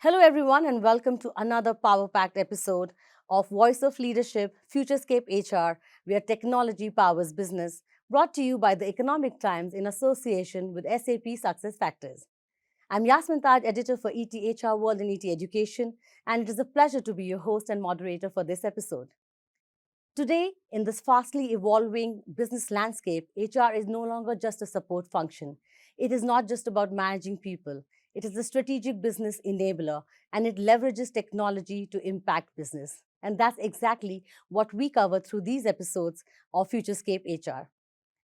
Hello, everyone, and welcome to another power packed episode of Voice of Leadership FutureScape HR, where technology powers business, brought to you by the Economic Times in association with SAP SuccessFactors. I'm Yasmin Taj, editor for ETHRWorld ETEducation, and it is a pleasure to be your host and moderator for this episode. Today, in this fastly evolving business landscape, HR is no longer just a support function. It is not just about managing people. It is a strategic business enabler, and it leverages technology to impact business. And that's exactly what we cover through these episodes of FutureScape HR.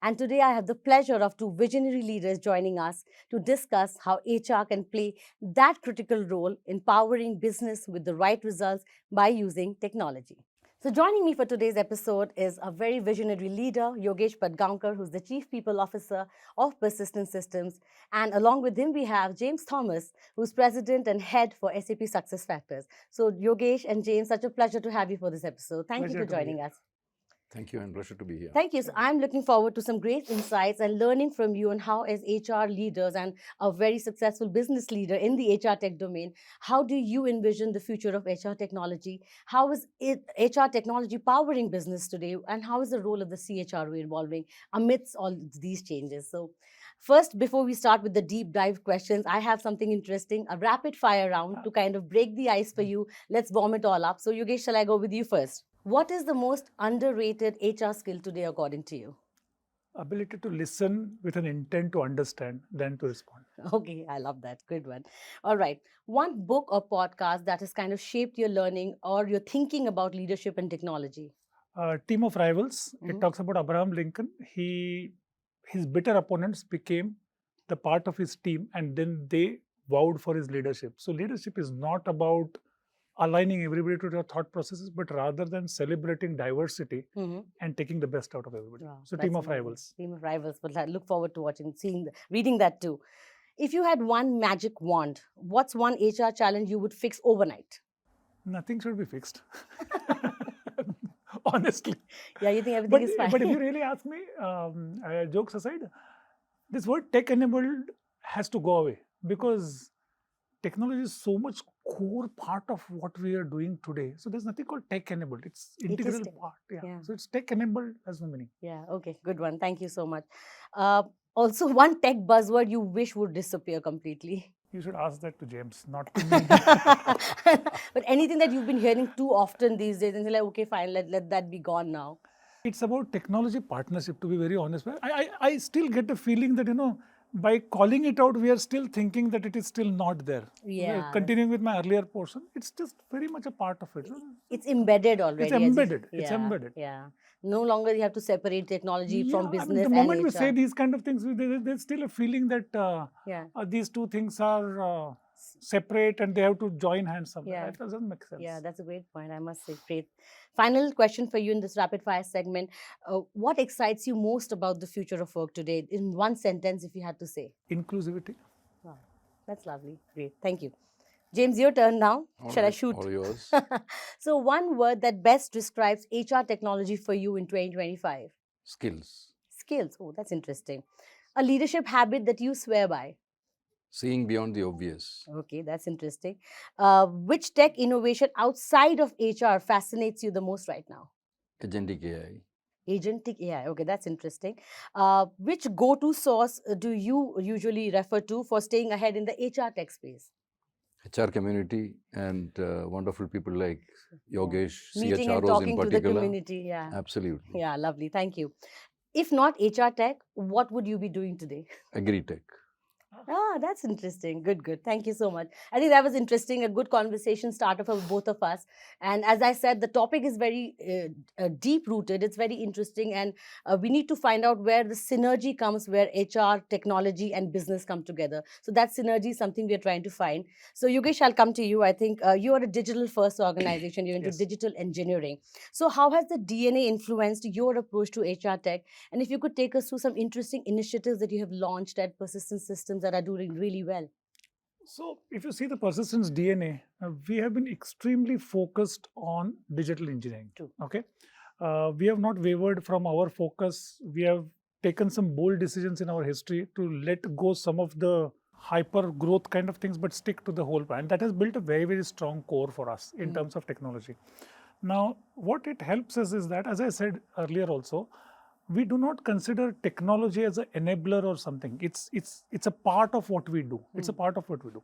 And today I have the pleasure of two visionary leaders joining us to discuss how HR can play that critical role in powering business with the right results by using technology. So joining me for today's episode is a very visionary leader, Yogesh Patgaonkar, who's the Chief People Officer of Persistent Systems. And along with him, we have James Thomas, who's President and Head for SAP SuccessFactors. So Yogesh and James, such a pleasure to have you for this episode. Thank you for joining us. Thank you, and pleasure to be here. Thank you. So I'm looking forward to some great insights and learning from you on how, as HR leaders and a very successful business leader in the HR tech domain, how do you envision the future of HR technology? How is HR technology powering business today? And how is the role of the CHRO evolving amidst all these changes? So first, before we start with the deep dive questions, I have something interesting, a rapid fire round to kind of break the ice for you. Let's warm it all up. So Yogesh, shall I go with you first? What is the most underrated HR skill today, according to you? Ability to listen with an intent to understand than to respond. Okay, I love that. Good one. All right. One book or podcast that has kind of shaped your learning or your thinking about leadership and technology. Team of Rivals. Mhm. It talks about Abraham Lincoln. His bitter opponents became the part of his team, and then they vowed for his leadership. So leadership is not about aligning everybody to their thought processes, but rather than celebrating diversity Mhm. and taking the best out of everybody. Wow, So that's Team of amazing. Rivals. Team of Rivals. But I look forward to reading that too. If you had one magic wand, what's one HR challenge you would fix overnight? Nothing should be fixed. Honestly. Yeah, you think everything is fine. But if you really ask me, jokes aside, this word tech enabled has to go away, because technology is so much core part of what we are doing today. So there's nothing called tech enabled. It's integral part. Yeah. So it's tech enabled has no meaning. Yeah, okay, good one. Thank you so much. Also, one tech buzzword you wish would disappear completely. You should ask that to James, not to me. But anything that you've been hearing too often these days, and you're like, okay, fine, let that be gone now. It's about technology partnership, to be very honest. I still get the feeling that, by calling it out, we are still thinking that it is still not there. Yeah. Continuing with my earlier portion, it's just very much a part of it. It's embedded already. It's embedded. It's embedded. Yeah. No longer you have to separate technology from business. The moment we say these kind of things, there's still a feeling that these two things are separate and they have to join hands somewhere. Yeah. That doesn't make sense. Yeah, that's a great point. I must say, great. Final question for you in this rapid fire segment. What excites you most about the future of work today? In one sentence, if you had to say. Inclusivity. Wow, that's lovely. Great. Thank you. James, your turn now. Shall I shoot? All yours. So one word that best describes HR technology for you in 2025. Skills. Skills. Oh, that's interesting. A leadership habit that you swear by. Seeing beyond the obvious. Okay, that's interesting. Which tech innovation outside of HR fascinates you the most right now? Agentic AI. Agentic AI. Okay, that's interesting. Which go-to source do you usually refer to for staying ahead in the HR tech space? HR community and wonderful people like Yogesh, Meeting and CHROs talking in to the particular. community. Yeah. Absolutely. Yeah, lovely. Thank you. If not HR tech, what would you be doing today? Agri-tech. Ah, that's interesting. Good. Thank you so much. I think that was interesting, a good conversation starter for both of us. And as I said, the topic is very deep-rooted. It's very interesting. And we need to find out where the synergy comes, where HR, technology, and business come together. So that synergy is something we're trying to find. So Yogesh, I'll come to you. I think you are a digital-first organization. You're into digital engineering. So how has the DNA influenced your approach to HR tech? And if you could take us through some interesting initiatives that you have launched at Persistent Systems that are doing really well. So if you see the Persistence DNA, we have been extremely focused on digital engineering. True. Okay. We have not wavered from our focus. We have taken some bold decisions in our history to let go some of the hyper growth kind of things, but stick to the whole plan. That has built a very, very strong core for us in terms of technology. Now, what it helps us is that, as I said earlier also, we do not consider technology as an enabler or something. It's a part of what we do. It's a part of what we do.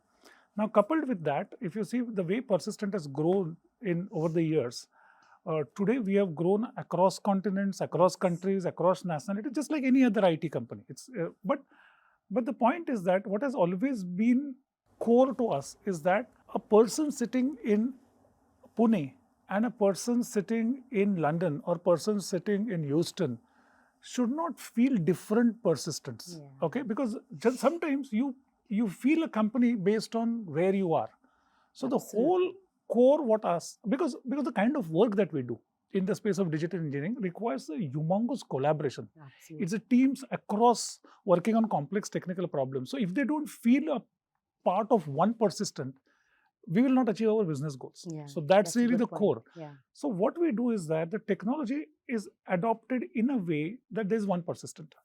Now, coupled with that, if you see the way Persistent has grown in over the years, today we have grown across continents, across countries, across nationalities, just like any other IT company. But the point is that what has always been core to us is that a person sitting in Pune and a person sitting in London or person sitting in Houston should not feel different persistence. Yeah. Okay, because just sometimes you feel a company based on where you are. So the whole core because the kind of work that we do in the space of digital engineering requires a humongous collaboration. Absolutely. It's a teams across working on complex technical problems. So if they don't feel a part of one Persistent, we will not achieve our business goals. Yeah, So that's a really good the point. core. Yeah. So what we do is that the technology is adopted in a way that there's one Persistent.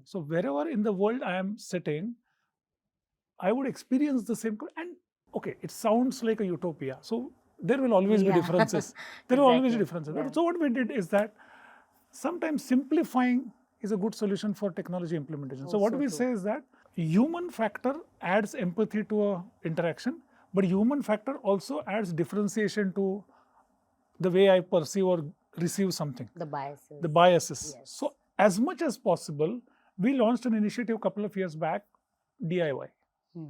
So wherever in the world I am sitting, I would experience the same. And okay, it sounds like a utopia. So there will always be differences. There will always be differences. Yeah. So what we did is that sometimes simplifying is a good solution for technology implementation. So what we say is that human factor adds empathy to a interaction, but human factor also adds differentiation to the way I perceive or receive something. The biases. The biases. Yes. So as much as possible, we launched an initiative a couple of years back, DIY,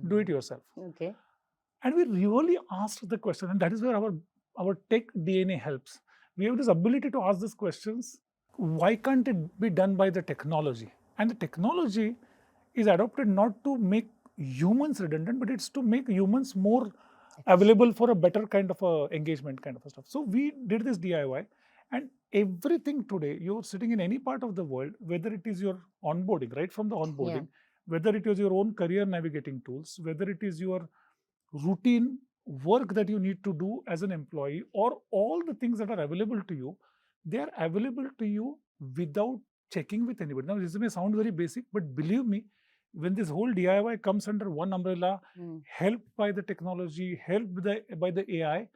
do it yourself. Okay. And we really asked the question, and that is where our tech DNA helps. We have this ability to ask these questions. Why can't it be done by the technology? And the technology is adopted not to make humans redundant, but it's to make humans more available for a better kind of engagement kind of stuff. So we did this DIY, and everything today, you're sitting in any part of the world, whether it is your onboarding, right from the onboarding, whether it is your own career navigating tools, whether it is your routine work that you need to do as an employee, or all the things that are available to you, they are available to you without checking with anybody. Now, this may sound very basic, but believe me, when this whole DIY comes under one umbrella, helped by the technology, helped by the AI,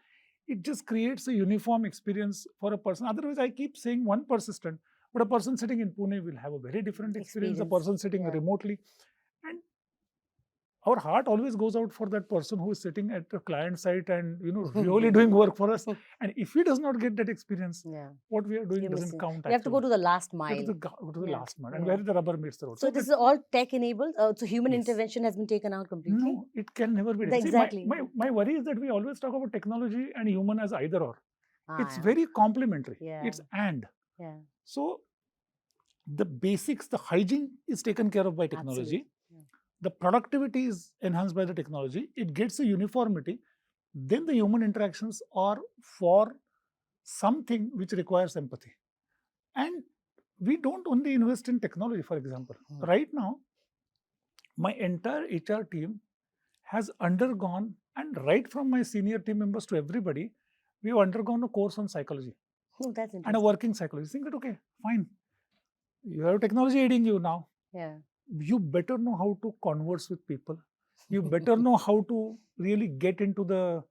it just creates a uniform experience for a person. Otherwise, I keep saying one Persistent, but a person sitting in Pune will have a very different experience. A person sitting remotely. And our heart always goes out for that person who is sitting at the client site and really doing work for us. And if he does not get that experience, what we are doing doesn't count. You have to go to the last mile. You have to go to the last mile, and where the rubber meets the road. So this is all tech enabled. So human intervention has been taken out completely. No, it can never be. Exactly. See, my worry is that we always talk about technology and human as either or. It's very complementary. It's and. So the basics, the hygiene is taken care of by technology. The productivity is enhanced by the technology. It gets a uniformity. Then the human interactions are for something which requires empathy. And we don't only invest in technology, for example. Right now, my entire HR team has undergone, and right from my senior team members to everybody, we have undergone a course on psychology. Oh, that's interesting. And a working psychology. Think that, okay, fine. You have technology aiding you now. You better know how to converse with people. You better know how to really get into the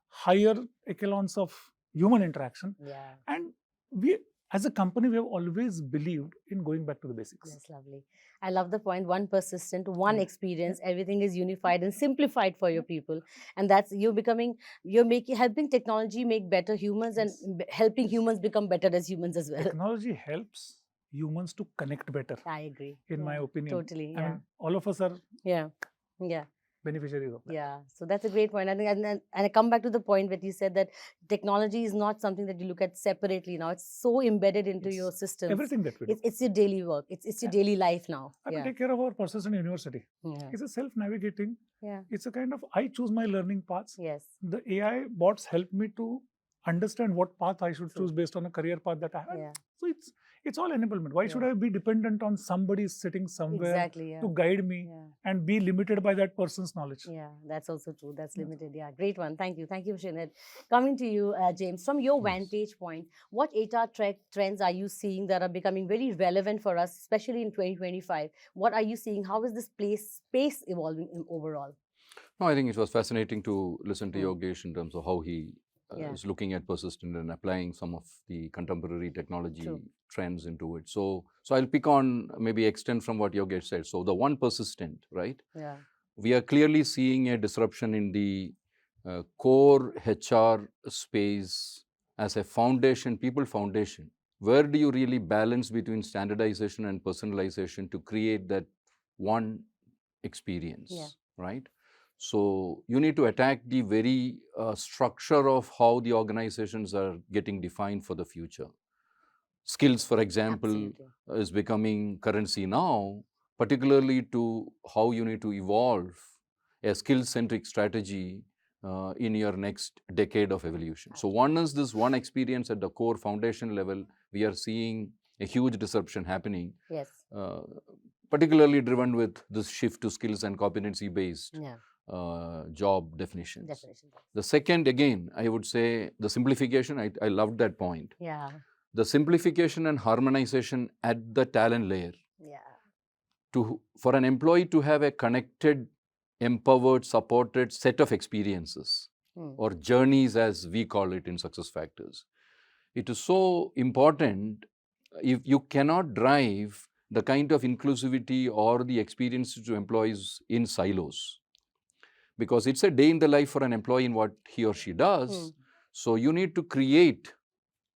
higher echelons of human interaction. And we, as a company, we have always believed in going back to the basics. That's lovely. I love the point, one Persistent, one experience, everything is unified and simplified for your people. And that's helping technology make better humans and helping humans become better as humans as well. Technology helps humans to connect better. I agree. In my opinion. Totally. I mean, all of us are beneficiaries of that. So that's a great point. I think, and I come back to the point that you said that technology is not something that you look at separately now. It's so embedded into your systems. Everything that we do. It's your daily work. It's your daily life now. I take care of our Persistent University. It's a self-navigating. It's a kind of, I choose my learning paths. The AI bots help me to understand what path I should choose based on a career path that I have. So It's all enablement. Why should I be dependent on somebody sitting somewhere Exactly. Yeah. to guide me and be limited by that person's knowledge? Yeah, that's also true. That's limited. Yeah, great one. Thank you. Thank you, Shined. Coming to you, James, from your vantage point, what HR trends are you seeing that are becoming very relevant for us, especially in 2025? What are you seeing? How is this space evolving overall? No, I think it was fascinating to listen to Yogesh in terms of how he Yeah. is looking at persistent and applying some of the contemporary technology trends into it. So I'll pick on, maybe extend from what Yogesh said. So the one persistent, right? Yeah. We are clearly seeing a disruption in the core HR space as a foundation, people foundation. Where do you really balance between standardization and personalization to create that one experience, right? So you need to attack the very structure of how the organizations are getting defined for the future. Skills, for example, is becoming currency now, particularly to how you need to evolve a skill-centric strategy in your next decade of evolution. So one is this one experience at the core foundation level. We are seeing a huge disruption happening. Yes. Particularly driven with this shift to skills and competency-based job definitions. The second, again, I would say the simplification. I loved that point. Yeah. The simplification and harmonization at the talent layer. Yeah. For an employee to have a connected, empowered, supported set of experiences or journeys, as we call it in SuccessFactors. It is so important. If you cannot drive the kind of inclusivity or the experiences to employees in silos, because it's a day in the life for an employee in what he or she does. So you need to create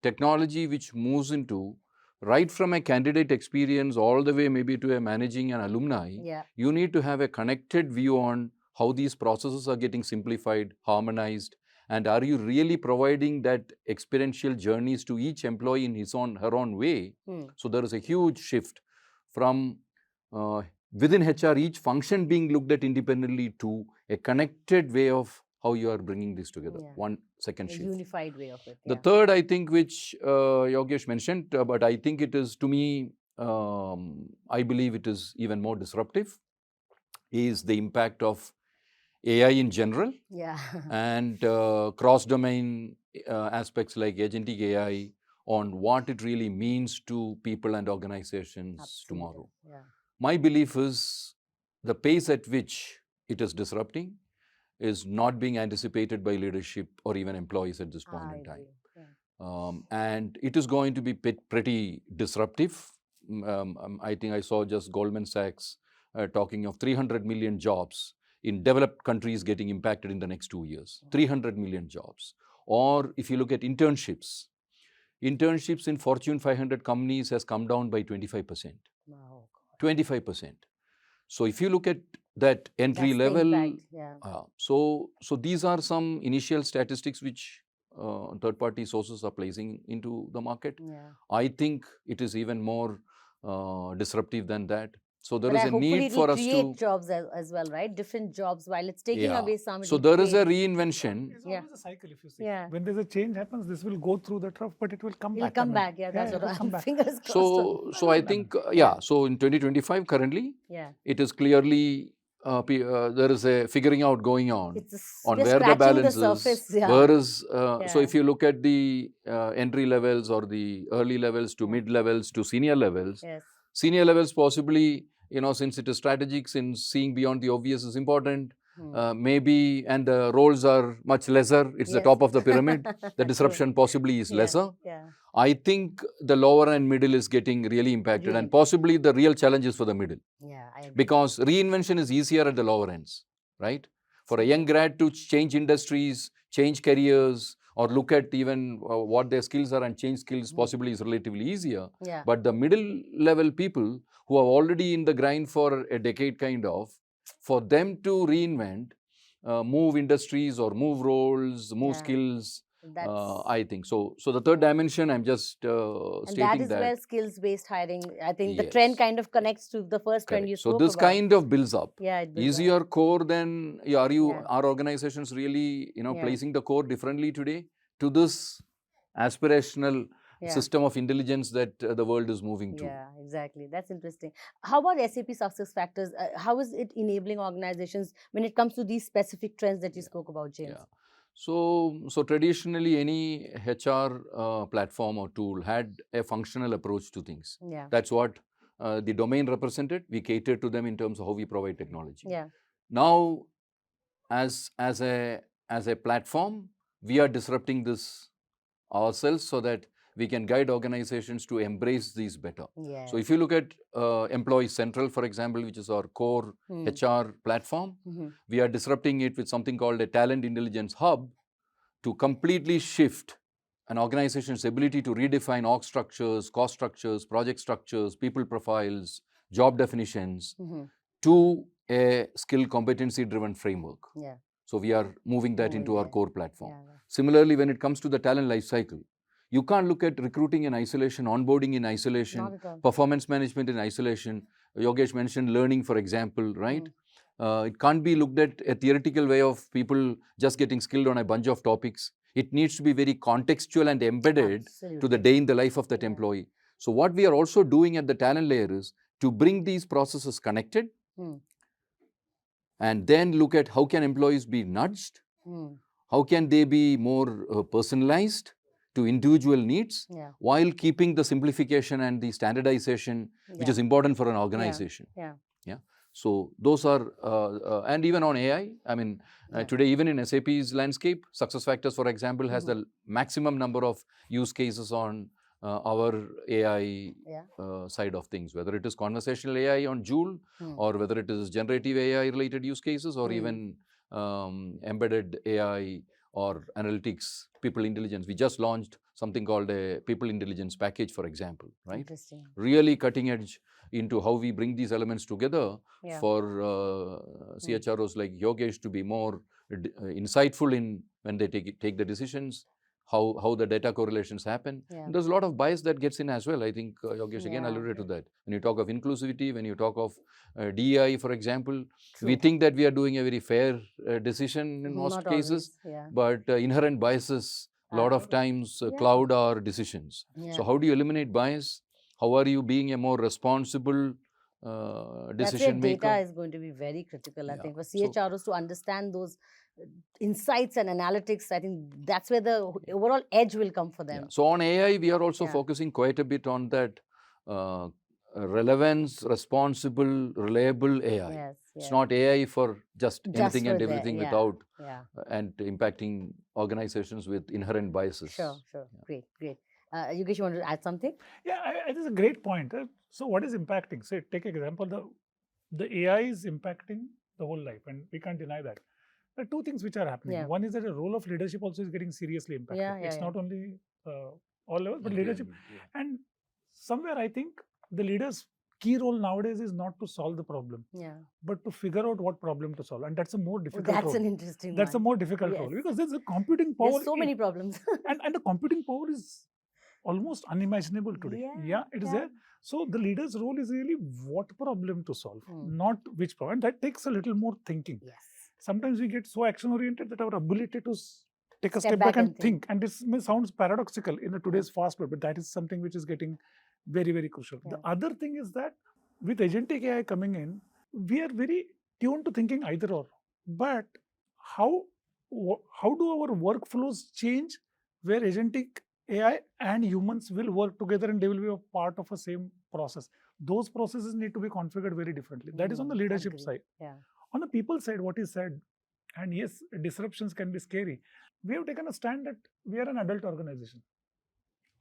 technology which moves into right from a candidate experience all the way maybe to a managing an alumni. Yeah. You need to have a connected view on how these processes are getting simplified, harmonized, and are you really providing that experiential journeys to each employee in his own, her own way? So there is a huge shift from within HR, each function being looked at independently to a connected way of how you are bringing this together. Yeah. One second shift. Unified way of it. The third, I think, which Yogesh mentioned, but I think it is, to me, I believe it is even more disruptive, is the impact of AI in general. Yeah. And cross-domain aspects like agentic AI on what it really means to people and organizations tomorrow. Yeah. My belief is the pace at which it is disrupting is not being anticipated by leadership or even employees at this point in time. Yeah. And it is going to be pretty disruptive. I think I saw just Goldman Sachs talking of 300 million jobs in developed countries getting impacted in the next 2 years. 300 million jobs. Or if you look at internships in Fortune 500 companies has come down by 25%. Wow. 25%. So if you look at that entry level, so these are some initial statistics which third-party sources are placing into the market. Yeah. I think it is even more disruptive than that. So there is a need for us to create jobs as well, right? Different jobs while it's taking away some. So there is a reinvention. It's always a cycle, if you see. Yeah. When there's a change happens, this will go through the trough, but it will come back. It'll come back. Yeah, that's what I'm fingers crossed. So I think, so in 2025 currently, it is clearly there is a figuring out going on where the balance is. Where is, so if you look at the entry levels or the early levels to mid levels to senior levels, senior levels possibly, since it is strategic, since seeing beyond the obvious is important, maybe, and the roles are much lesser, it's the top of the pyramid, the disruption possibly is lesser. Yeah. I think the lower and middle is getting really impacted, and possibly the real challenge is for the middle. Yeah, I agree. Because reinvention is easier at the lower ends, right? For a young grad to change industries, change careers, or look at even what their skills are and change skills possibly is relatively easier. Yeah. But the middle level people who are already in the grind for a decade kind of, for them to reinvent, move industries or move roles, move skills, I think. So the third dimension, I'm just stating that is where skills-based hiring, I think the trend kind of connects to the first trend you spoke about. So this kind of builds up. Yeah, it builds is your core then, are organizations really, placing the core differently today to this aspirational system of intelligence that the world is moving to. Yeah, exactly. That's interesting. How about SAP SuccessFactors? How is it enabling organizations when it comes to these specific trends that you spoke about, James? Yeah. So traditionally, any HR platform or tool had a functional approach to things. Yeah. That's what the domain represented. We catered to them in terms of how we provide technology. Yeah. Now, as a platform, we are disrupting this ourselves so that we can guide organizations to embrace these better. Yes. So if you look at Employee Central, for example, which is our core HR platform, we are disrupting it with something called a talent intelligence hub to completely shift an organization's ability to redefine org structures, cost structures, project structures, people profiles, job definitions to a skill competency driven framework. Yeah. So we are moving that into our core platform. Yeah. Similarly, when it comes to the talent life cycle, you can't look at recruiting in isolation, onboarding in isolation, performance management in isolation. Yogesh mentioned learning, for example, right? It can't be looked at a theoretical way of people just getting skilled on a bunch of topics. It needs to be very contextual and embedded to the day in the life of that employee. So what we are also doing at the talent layer is to bring these processes connected and then look at how can employees be nudged, how can they be more personalized to individual needs while keeping the simplification and the standardization which is important for an organization. So those are, and even on AI, I mean, today even in SAP's landscape, SuccessFactors, for example, has the maximum number of use cases on our AI side of things, whether it is conversational AI on Joule or whether it is generative AI related use cases or even embedded AI or analytics, people intelligence. We just launched something called a people intelligence package, for example, right? Interesting. Really cutting edge into how we bring these elements together for CHROs like Yogesh to be more insightful in when they take the decisions, how the data correlations happen. There's a lot of bias that gets in as well. I think Yogesh again alluded to that. When you talk of inclusivity, when you talk of DEI, for example, we think that we are doing a very fair decision in most cases, but inherent biases a lot of times cloud our decisions. So how do you eliminate bias? How are you being a more responsible decision maker? Data is going to be very critical, I think, for CHROs to understand those insights and analytics. I think that's where the overall edge will come for them. So on AI, we are also focusing quite a bit on that relevance, responsible, reliable AI. It's not AI for just anything and everything without and impacting organizations with inherent biases. Sure. Great. Yogesh, you want to add something? Yeah, it is a great point. So what is impacting? Say, take example, the AI is impacting the whole life and we can't deny that. There are two things which are happening. One is that the role of leadership also is getting seriously impacted. It's not only all levels, but leadership. And somewhere I think the leader's key role nowadays is not to solve the problem, but to figure out what problem to solve. And that's a more difficult role. That's an interesting That's a more difficult role because there's a computing power. There's so many problems. and the computing power is almost unimaginable today. It is there. So the leader's role is really what problem to solve, not which problem. And that takes a little more thinking. Sometimes we get so action oriented that our ability to take a step back and think. And this sounds paradoxical in today's fast world, but that is something which is getting very, very crucial. The other thing is that with agentic AI coming in, we are very tuned to thinking either or. But how do our workflows change where agentic AI and humans will work together and they will be a part of a same process? Those processes need to be configured very differently. That is on the leadership side. On the people side, what is said, and yes, disruptions can be scary. We have taken a stand that we are an adult organization.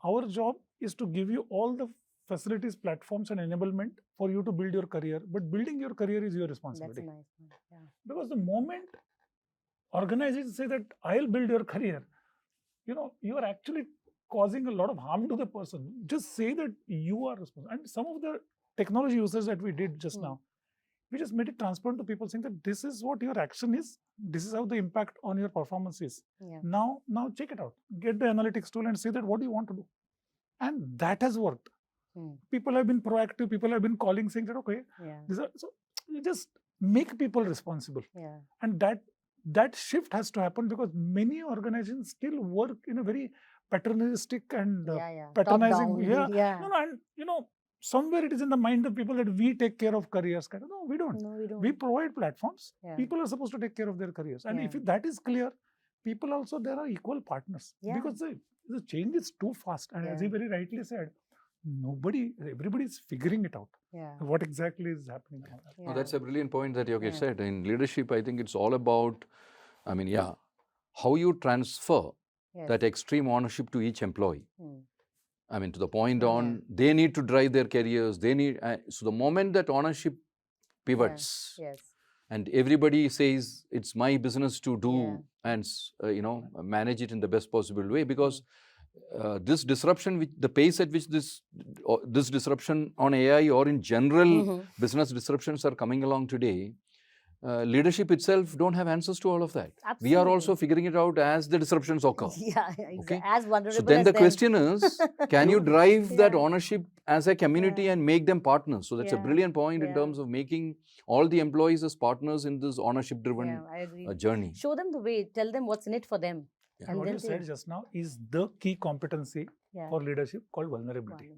Our job is to give you all the facilities, platforms and enablement for you to build your career. But building your career is your responsibility. That's a nice one. Because the moment organizations say that I'll build your career, you are actually causing a lot of harm to the person. Just say that you are responsible. And some of the technology uses that we did just now, we just made it transparent to people saying that this is what your action is. This is how the impact on your performance is. Now check it out. Get the analytics tool and say that what do you want to do? And that has worked. People have been proactive. People have been calling saying that, okay, so you just make people responsible. And that shift has to happen because many organizations still work in a very paternalistic and Top patronizing. down. Yeah. No, and somewhere it is in the mind of people that we take care of careers. No, we don't. No, we don't. We provide platforms. Yeah. People are supposed to take care of their careers. And Yeah. if that is clear, people also, there are equal partners. Yeah. Because the change is too fast. And as he very rightly said, everybody is figuring it out. Yeah. What exactly is happening. No, that's a brilliant point that Yogesh Yeah. said. In leadership, I think it's all about, how you transfer that extreme ownership to each employee. To the point on, they need to drive their careers. They need, so the moment that ownership pivots, and everybody says it's my business to do and manage it in the best possible way, because this disruption, the pace at which this disruption on AI or in general business disruptions are coming along today, leadership itself don't have answers to all of that. Absolutely. We are also figuring it out as the disruptions occur. Yeah, exactly. Okay? As vulnerable So then as the them. question is, can you drive that ownership as a community and make them partners? So that's a brilliant point in terms of making all the employees as partners in this ownership-driven journey. Show them the way. Tell them what's in it for them. And what you said just now is the key competency for leadership called vulnerability.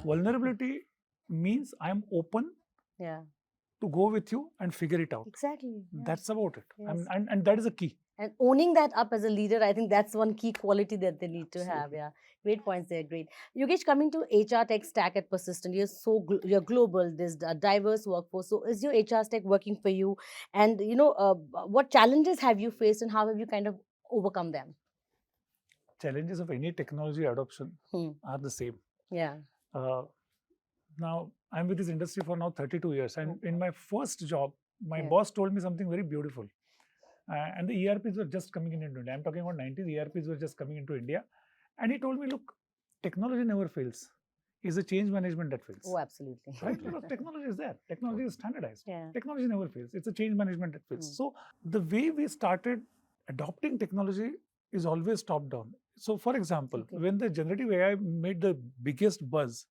Vulnerability means I am open to go with you and figure it out. Exactly. That's about it. Yes. And that is a key. And owning that up as a leader, I think that's one key quality that they need to have. Yeah, great points there. Great. Yogesh, coming to HR tech stack at Persistent, you're global. There's a diverse workforce. So, is your HR stack working for you? And what challenges have you faced, and how have you kind of overcome them? Challenges of any technology adoption are the same. Yeah. Now, I'm with this industry for now 32 years. And in my first job, my boss told me something very beautiful. And the ERPs were just coming into India. I'm talking about 90s, ERPs were just coming into India. And he told me, look, technology never fails. It's the change management that fails. Oh, absolutely. Right? Because technology is there. Technology is standardized. Yeah. Technology never fails. It's a change management that fails. So the way we started adopting technology is always top down. So for example, when the generative AI made the biggest buzz,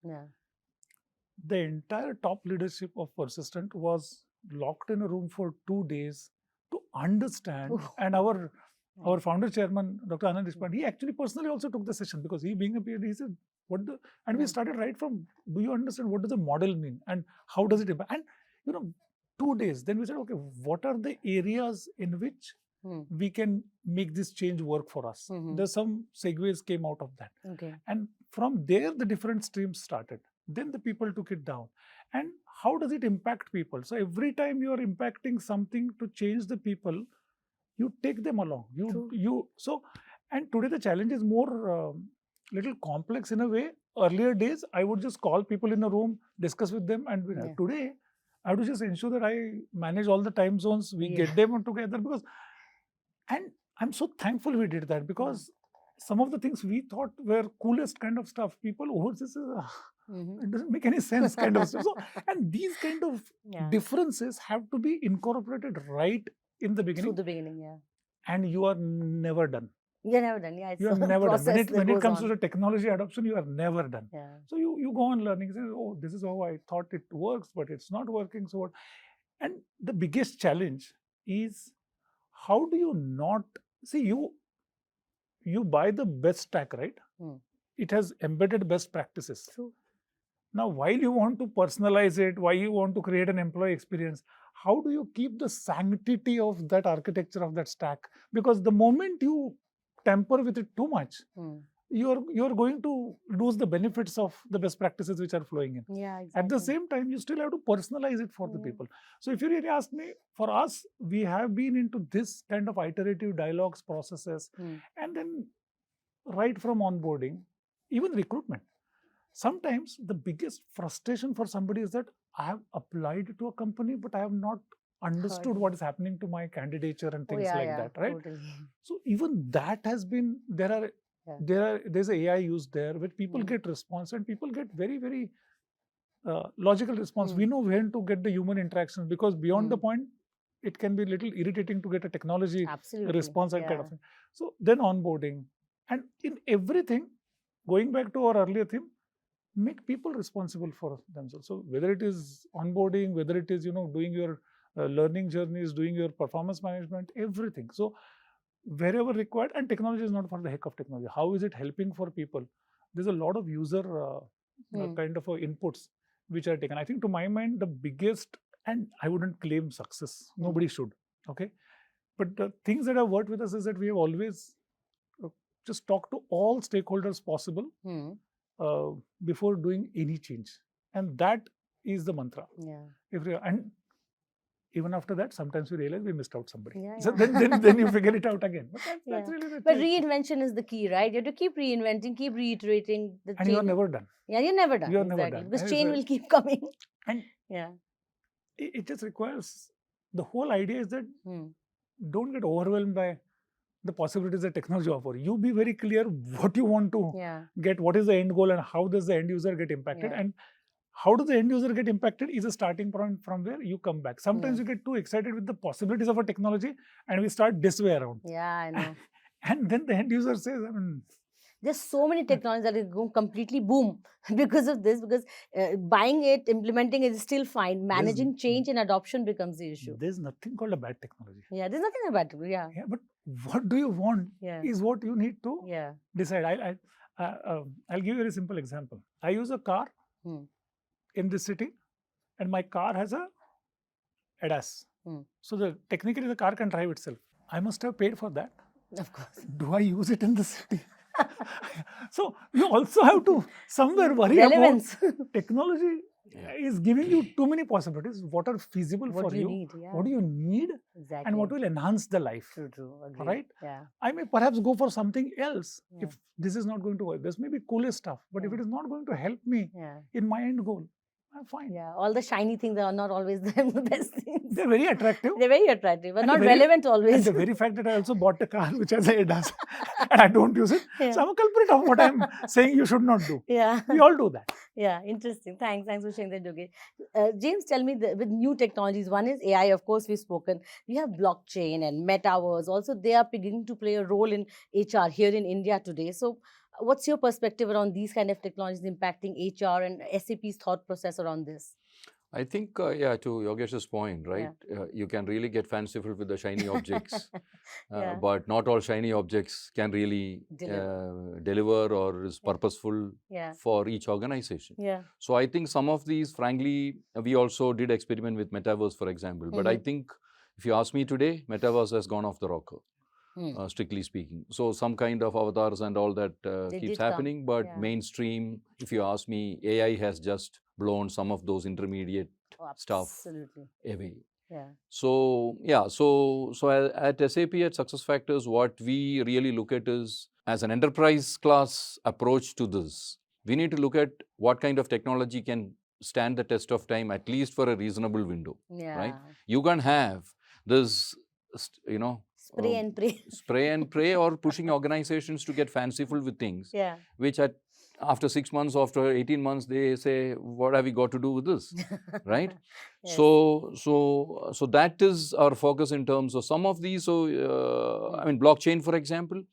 the entire top leadership of Persistent was locked in a room for 2 days to understand. And our founder chairman, Dr. Anand Deshpande, he actually personally also took the session, because he being a PhD, he said, and we started right from, do you understand what does the model mean and how does it impact? And 2 days, then we said, okay, what are the areas in which we can make this change work for us? There's some segues came out of that. And from there, the different streams started. Then the people took it down. And how does it impact people? So every time you are impacting something to change the people, you take them along. And today the challenge is more little complex in a way. Earlier days, I would just call people in a room, discuss with them, and today I have to just ensure that I manage all the time zones. We get them together and I'm so thankful we did that, because some of the things we thought were coolest kind of stuff, people overseas, it doesn't make any sense kind of stuff. So, and these kind of differences have to be incorporated right in the beginning. Through the beginning, And you are never done. You're never done. Yeah, it's you are never done. When it comes on. to the technology adoption, you are never done. Yeah. So you go on learning. Say, oh, this is how I thought it works, but it's not working. So what? And the biggest challenge is, how do you not see, you buy the best stack, right? It has embedded best practices. True. Now, while you want to personalize it, while you want to create an employee experience, how do you keep the sanctity of that architecture of that stack? Because the moment you tamper with it too much, you're going to lose the benefits of the best practices which are flowing in. Yeah, exactly. At the same time, you still have to personalize it for the people. So if you really ask me, for us, we have been into this kind of iterative dialogues processes, and then right from onboarding, even recruitment. Sometimes the biggest frustration for somebody is that I have applied to a company, but I have not understood what is happening to my candidature and things that, right? Totally. So even that has been, there's AI used there where people get response, and people get very, very logical response. We know when to get the human interaction, because beyond the point, it can be a little irritating to get a technology response and kind of thing. So then onboarding, and in everything, going back to our earlier theme, make people responsible for themselves. So whether it is onboarding, whether it is doing your learning journeys, doing your performance management, everything. So wherever required. And technology is not for the heck of technology. How is it helping for people? There's a lot of user kind of inputs which are taken. I think to my mind, the biggest, and I wouldn't claim success, nobody should, okay? But the things that have worked with us is that we have always just talked to all stakeholders possible before doing any change. And that is the mantra. And even after that, sometimes we realize we missed out somebody. So then you figure it out again. But that's really the But reinvention is the key, right? You have to keep reinventing, keep reiterating the and you're never done. Yeah, you're never done. You're never done. Because change will keep coming. And it just requires, the whole idea is that don't get overwhelmed by the possibilities that technology offers. You be very clear what you want to get, what is the end goal, and how does the end user get impacted. And how does the end user get impacted is a starting point from where you come back. Sometimes you get too excited with the possibilities of a technology and we start this way around. I know. And then the end user says, there's so many technologies that will go completely boom because of this, because buying it, implementing it is still fine. Managing change and adoption becomes the issue. There's nothing called a bad technology. There's nothing about it. But what do you want is what you need to decide. I'll give you a very simple example. I use a car in this city, and my car has a ADAS. So technically the car can drive itself. I must have paid for that. Of course. Do I use it in the city? So you also have to somewhere worry relevance. About technology is giving you too many possibilities. What are feasible for you? Need, what do you need? Exactly. And what will enhance the life? True. Agreed. Right? I may perhaps go for something else if this is not going to work. This may be coolest stuff, but if it is not going to help me in my end goal, I'm fine. All the shiny things are not always the best things. They're very attractive. They're very attractive, but not relevant always. And the very fact that I also bought a car which has a ADAS and I don't use it. So I'm a culprit of what I'm saying you should not do. We all do that. Interesting. Thanks for sharing that, Yogesh. James, tell me, with new technologies, one is AI, of course, we've spoken. We have blockchain and metaverse. Also, they are beginning to play a role in HR here in India today. So, what's your perspective around these kind of technologies impacting HR and SAP's thought process around this? I think, to Yogesh's point, right? You can really get fanciful with the shiny objects, but not all shiny objects can really deliver or is purposeful for each organization. So I think some of these, frankly, we also did experiment with metaverse, for example. But I think if you ask me today, metaverse has gone off the rocker. Strictly speaking. So some kind of avatars and all that keeps happening, but mainstream, if you ask me, AI has just blown some of those intermediate stuff away. So at SAP, at SuccessFactors, what we really look at is, as an enterprise class approach to this, we need to look at what kind of technology can stand the test of time, at least for a reasonable window, right? You can't have this, spray and pray or pushing organizations to get fanciful with things, which after 6 months, after 18 months, they say, what have we got to do with this, right? So that is our focus in terms of some of these. So, I mean, blockchain, for example,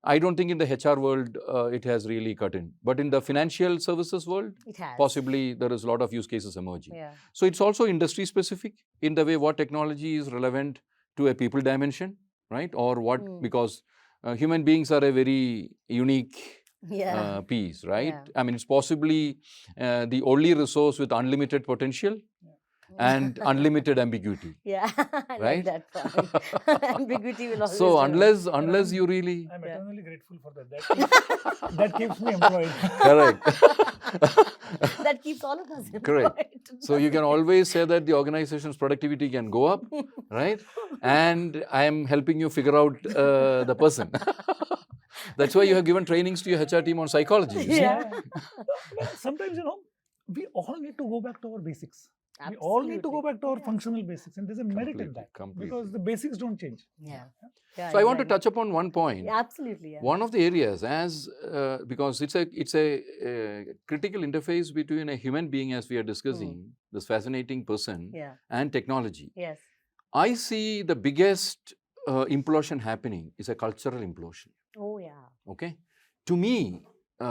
I don't think in the HR world it has really cut in. But in the financial services world, possibly there is a lot of use cases emerging. So it's also industry specific in the way what technology is relevant to a people dimension, right? Or what, because human beings are a very unique piece, right? I mean, it's possibly the only resource with unlimited potential and unlimited ambiguity. I like that part. Ambiguity will always So unless you really... I'm eternally grateful for that. That keeps me employed. Correct. That keeps all of us employed. Correct. So you can always say that the organization's productivity can go up, right? And I am helping you figure out the person. That's why you have given trainings to your HR team on psychology. Sometimes, we all need to go back to our basics. Absolutely. We all need to go back to our functional basics, and there's a merit in that because the basics don't change. So I want to touch upon one point. Absolutely. One of the areas, because it's a critical interface between a human being, as we are discussing, this fascinating person, and technology. I see the biggest implosion happening is a cultural implosion. Okay. To me,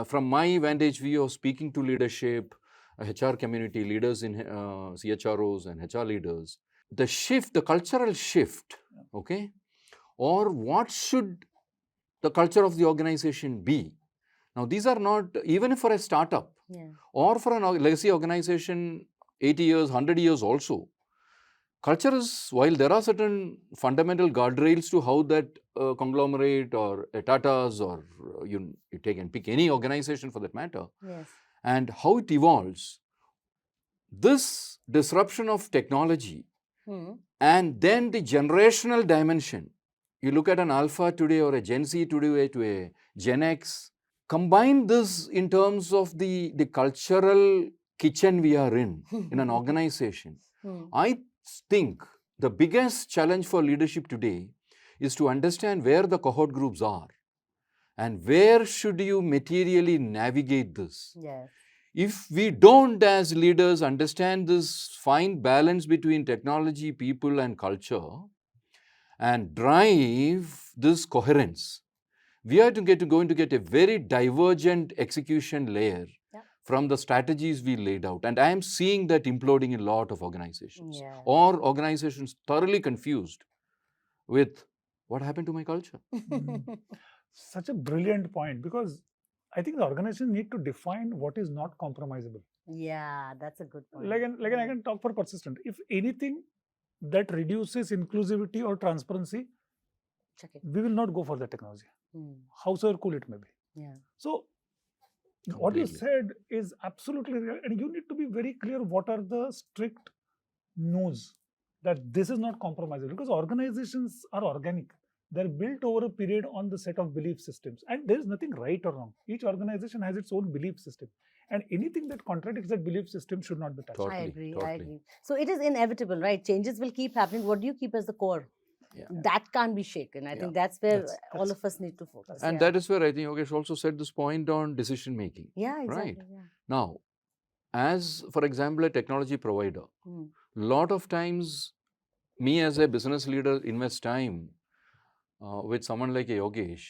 from my vantage view of speaking to leadership, HR community, leaders in CHROs and HR leaders, the cultural shift, okay, or what should the culture of the organization be? Now, these are not, even for a startup or for a legacy organization, 80 years, 100 years also, culture is, while there are certain fundamental guardrails to how that conglomerate or a Tata's or you take and pick any organization for that matter, and how it evolves, this disruption of technology and then the generational dimension, you look at an Alpha today or a Gen Z today to a Gen X, combine this in terms of the cultural kitchen we are in an organization. I think the biggest challenge for leadership today is to understand where the cohort groups are and where should you materially navigate this. If we don't as leaders understand this fine balance between technology, people and culture and drive this coherence, we are going to get a very divergent execution layer from the strategies we laid out. And I am seeing that imploding in a lot of organizations or organizations thoroughly confused with what happened to my culture. Such a brilliant point, because I think the organization need to define what is not compromisable. Yeah, that's a good point. I can talk for Persistent. If anything that reduces inclusivity or transparency, we will not go for that technology, howsoever cool it may be. So what you said is absolutely real, and you need to be very clear what are the strict no's that this is not compromisable, because organizations are organic. They're built over a period on the set of belief systems, and there is nothing right or wrong. Each organization has its own belief system, and anything that contradicts that belief system should not be touched. I agree. So it is inevitable, right? Changes will keep happening. What do you keep as the core? That can't be shaken. I think that's where all of us need to focus. And that is where I think Yogesh also said this point on decision making. Yeah, exactly. Right? Now, as for example, a technology provider, lot of times me as a business leader invest time with someone like a Yogesh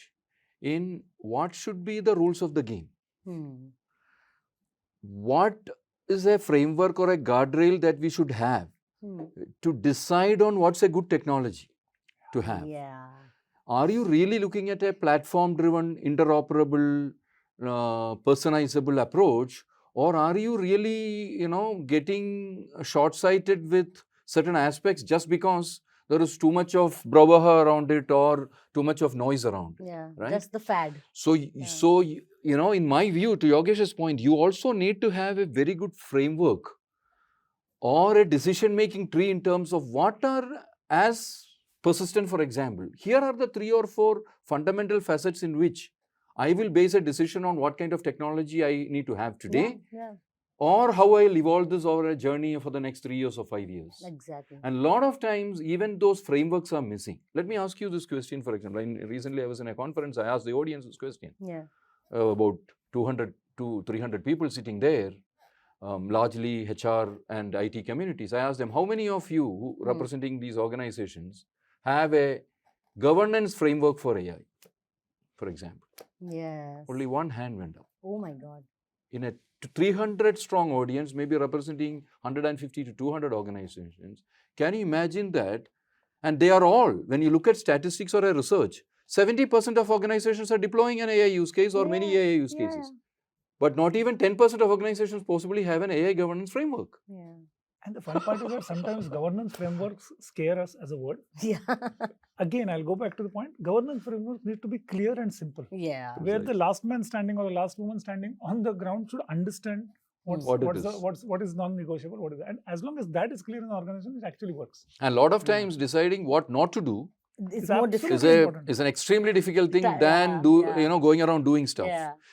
in what should be the rules of the game. What is a framework or a guardrail that we should have to decide on what's a good technology to have? Are you really looking at a platform-driven, interoperable, personalizable approach, or are you really, getting short-sighted with certain aspects just because there is too much of brouhaha around it or too much of noise around it? Right? Just the fad. So, in my view, to Yogesh's point, you also need to have a very good framework or a decision-making tree in terms of what are as Persistent, for example. Here are the 3 or 4 fundamental facets in which I will base a decision on what kind of technology I need to have today, or how I'll evolve this over a journey for the next 3 years or 5 years. Exactly. And a lot of times, even those frameworks are missing. Let me ask you this question, for example. Recently, I was in a conference, I asked the audience this question. About 200 to 300 people sitting there, largely HR and IT communities. I asked them, how many of you who representing these organizations have a governance framework for AI, for example? Only one hand went up. Oh my God. In a 300 strong audience, maybe representing 150 to 200 organizations. Can you imagine that? And they are all, when you look at statistics or a research, 70% of organizations are deploying an AI use case or many AI use cases. But not even 10% of organizations possibly have an AI governance framework. And the fun part is that sometimes governance frameworks scare us as a word. Again, I'll go back to the point. Governance frameworks need to be clear and simple. Where the last man standing or the last woman standing on the ground should understand what is non-negotiable, what is that. And as long as that is clear in the organization, it actually works. And a lot of times deciding what not to do is more difficult. Is an extremely difficult thing than going around doing stuff.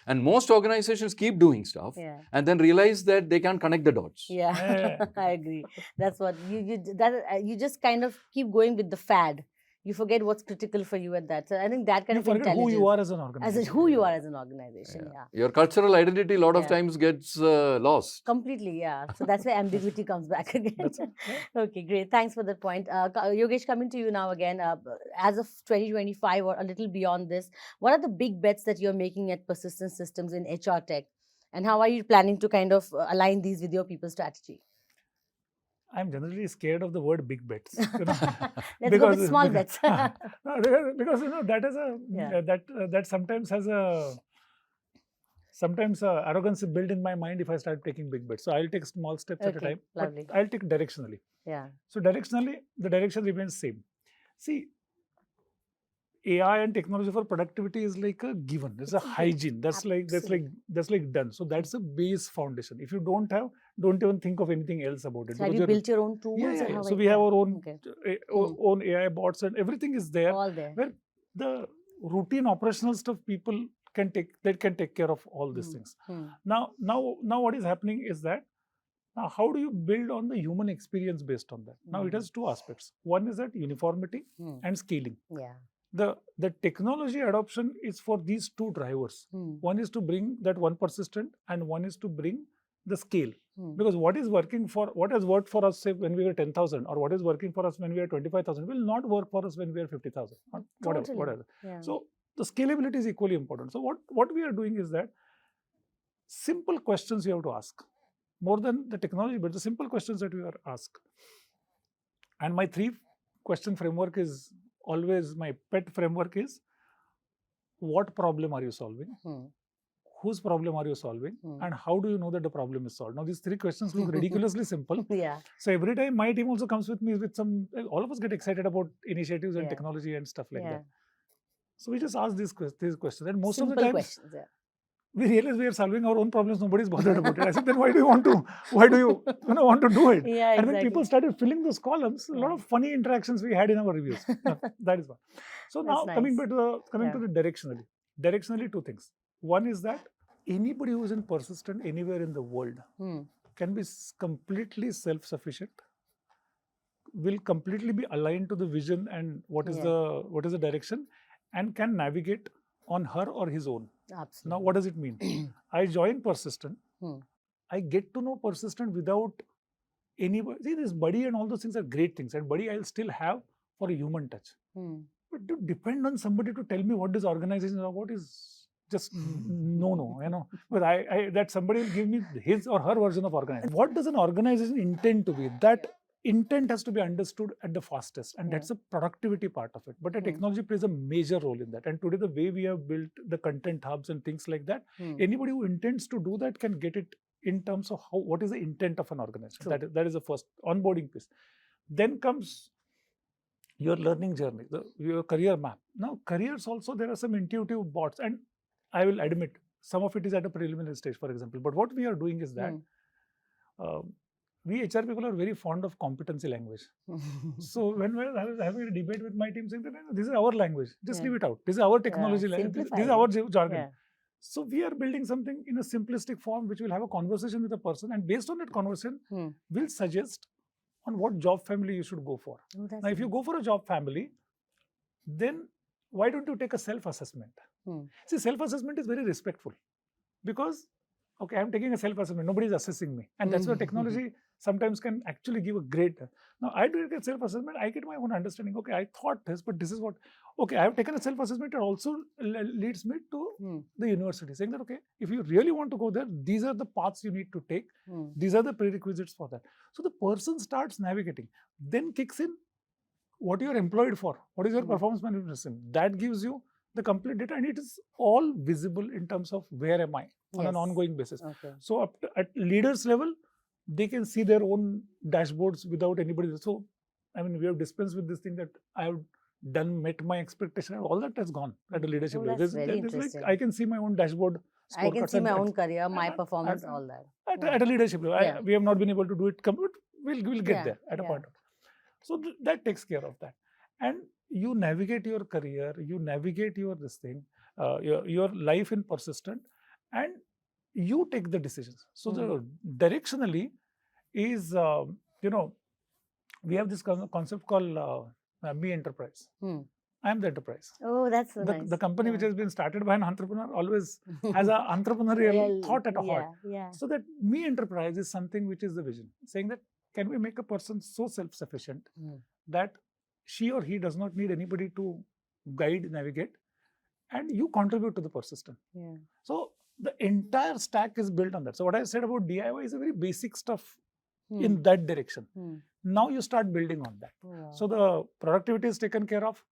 And most organizations keep doing stuff and then realize that they can't connect the dots. I agree. That's what you just kind of keep going with the fad. You forget what's critical for you at that. So I think that kind of intelligence. Who you are as an organization. Who you are as an organization. Your cultural identity a lot of times gets lost. Completely, So that's where ambiguity comes back again. Okay, great. Thanks for that point. Yogesh, coming to you now again. As of 2025 or a little beyond this, what are the big bets that you're making at Persistent Systems in HR tech? And how are you planning to kind of align these with your people strategy? I'm generally scared of the word big bets. Let's go with small bets. Because that is that sometimes has a arrogance built in my mind if I start taking big bets. So I'll take small steps at a time, lovely. but I'll take directionally. Yeah. So directionally, the direction remains same. See, AI and technology for productivity is like a given. It's a hygiene. That's like done. So that's a base foundation. If you don't have, don't even think of anything else about it. So have you built your own tools? Yeah. So we have our own own AI bots and everything is there. All there. Where the routine operational stuff people can take care of all these things. Now what is happening is that now how do you build on the human experience based on that? Now it has two aspects. One is that uniformity and scaling. Yeah. The technology adoption is for these two drivers. One is to bring that one persistent and one is to bring the scale. Because what has worked for us say when we were 10,000 or what is working for us when we are 25,000 will not work for us when we are 50,000 or whatever. Yeah. So the scalability is equally important. So what we are doing is that simple questions you have to ask more than the technology, but the simple questions that we are asked. And my 3-question framework is always my pet framework is: what problem are you solving? Whose problem are you solving? And how do you know that the problem is solved? Now these 3 questions look ridiculously simple. Yeah. So every time my team also comes with me with all of us get excited about initiatives and technology and stuff like that. So we just ask these questions, and most simple of the times questions, we realize we are solving our own problems. Nobody's bothered about it. I said, then why do you want to want to do it? Yeah, and when people started filling those columns, a lot of funny interactions we had in our reviews. That is one. So now coming to the directionally 2 things. One is that anybody who is in persistent anywhere in the world can be completely self-sufficient, will completely be aligned to the vision and what is the direction, and can navigate on her or his own. Absolutely. Now, what does it mean? I join persistent. I get to know persistent without anybody. See, this buddy and all those things are great things, and buddy I'll still have for a human touch. But to depend on somebody to tell me what this organization is about is just no. But that somebody will give me his or her version of organization. What does an organization intend to be? That intent has to be understood at the fastest, and that's a productivity part of it. But the technology plays a major role in that. And today, the way we have built the content hubs and things like that, anybody who intends to do that can get it in terms of what is the intent of an organization. That is the first onboarding piece. Then comes your learning journey, your career map. Now, careers also, there are some intuitive bots, and I will admit some of it is at a preliminary stage, for example. But what we are doing is that we HR people are very fond of competency language. So when I was having a debate with my team saying that this is our language, just leave it out. This is our technology language. This is our jargon. So we are building something in a simplistic form which will have a conversation with a person, and based on that conversation, we'll suggest on what job family you should go for. Now, if you go for a job family, then why don't you take a self-assessment? See, self-assessment is very respectful because, okay, I'm taking a self-assessment, nobody is assessing me. And that's where technology sometimes can actually give a great. Now, I do a self-assessment, I get my own understanding. Okay, I thought this, but this is what. Okay, I have taken a self-assessment. It also leads me to the university, saying that, okay, if you really want to go there, these are the paths you need to take. These are the prerequisites for that. So the person starts navigating. Then kicks in what you are employed for. What is your performance management system? That gives you the complete data, and it is all visible in terms of where am I on an ongoing basis. So at leaders level, they can see their own dashboards without anybody. So, I mean, we have dispensed with this thing that I have met my expectation, and all that has gone at the leadership level. That's very interesting. I can see my own dashboard. I can see my own career, my performance, all that. At a leadership level, we have not been able to do it. But we'll get there at a point. So that takes care of that. And you navigate your career, you navigate your your life in persistent, and you take the decisions. So the directionally is, we have this concept called me enterprise. I am the enterprise. Oh, that's so nice. The company which has been started by an entrepreneur always has an entrepreneurial thought at heart. So that me enterprise is something which is the vision, saying that can we make a person so self-sufficient that she or he does not need anybody to guide, navigate, and you contribute to the persistent. So the entire stack is built on that. So what I said about DIY is a very basic stuff in that direction. Hmm. Now you start building on that. Wow. So the productivity is taken care of.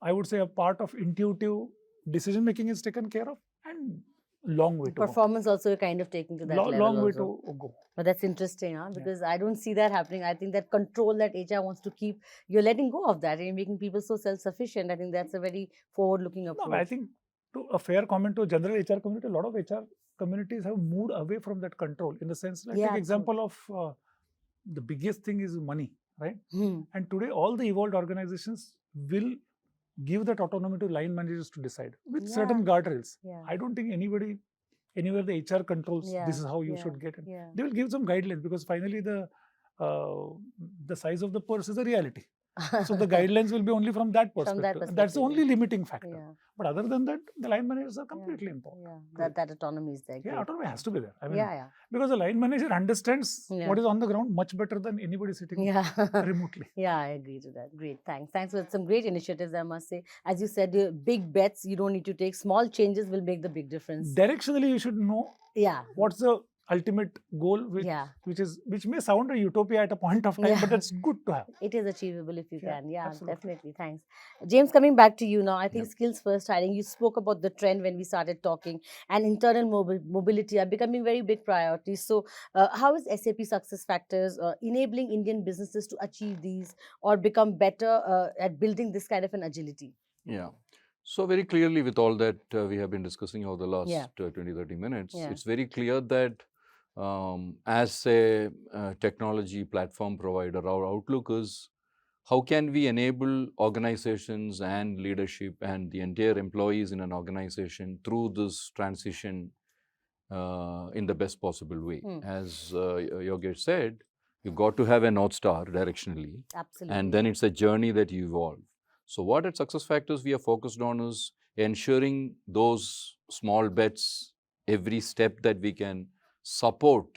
I would say a part of intuitive decision making is taken care of, and long way to go. Performance also you're kind of taking to that level Long way also. to go. But that's interesting, huh? Because I don't see that happening. I think that control that HR wants to keep, you're letting go of that and you're making people so self-sufficient. I think that's a very forward-looking approach. No, I think to a fair comment to general HR community, a lot of HR communities have moved away from that control, in the sense, like, Yeah, take example of the biggest thing is money, right? Hmm. And today all the evolved organizations will give that autonomy to line managers to decide with certain Yeah. guardrails. Yeah. I don't think anywhere the HR controls Yeah, this is how you yeah, should get it. yeah. They will give some guidelines, because finally the size of the purse is a reality. So the guidelines will be only from that From that perspective. And that's the perspective, only limiting factor. Yeah. But other than that, the line managers are completely important. Yeah. That autonomy is there. Yeah, Great. autonomy has to be there. I mean, Yeah. because the line manager understands Yeah. what is on the ground much better than anybody sitting Yeah. remotely. Yeah, I agree to that. Great. Thanks. Thanks for some great initiatives, I must say. As you said, big bets you don't need to take. Small changes will make the big difference. Directionally, you should know Yeah. what's the ultimate goal, which may sound a utopia at a point of time, but it's good to have. It is achievable if you can. Yeah, absolutely. definitely. Thanks. James, coming back to you now, I think Yep. skills first hiring, you spoke about the trend when we started talking, and internal mobility are becoming very big priorities. So, how is SAP SuccessFactors enabling Indian businesses to achieve these or become better at building this kind of an agility? Yeah. So very clearly, with all that we have been discussing over the last Yeah. 20-30 minutes, Yeah. it's very clear that as a technology platform provider, our outlook is how can we enable organizations and leadership and the entire employees in an organization through this transition in the best possible way. As Yogesh said, you got to have a North Star directionally. Absolutely. And then it's a journey that you evolve. So what at SuccessFactors we are focused on is ensuring those small bets, every step that we can support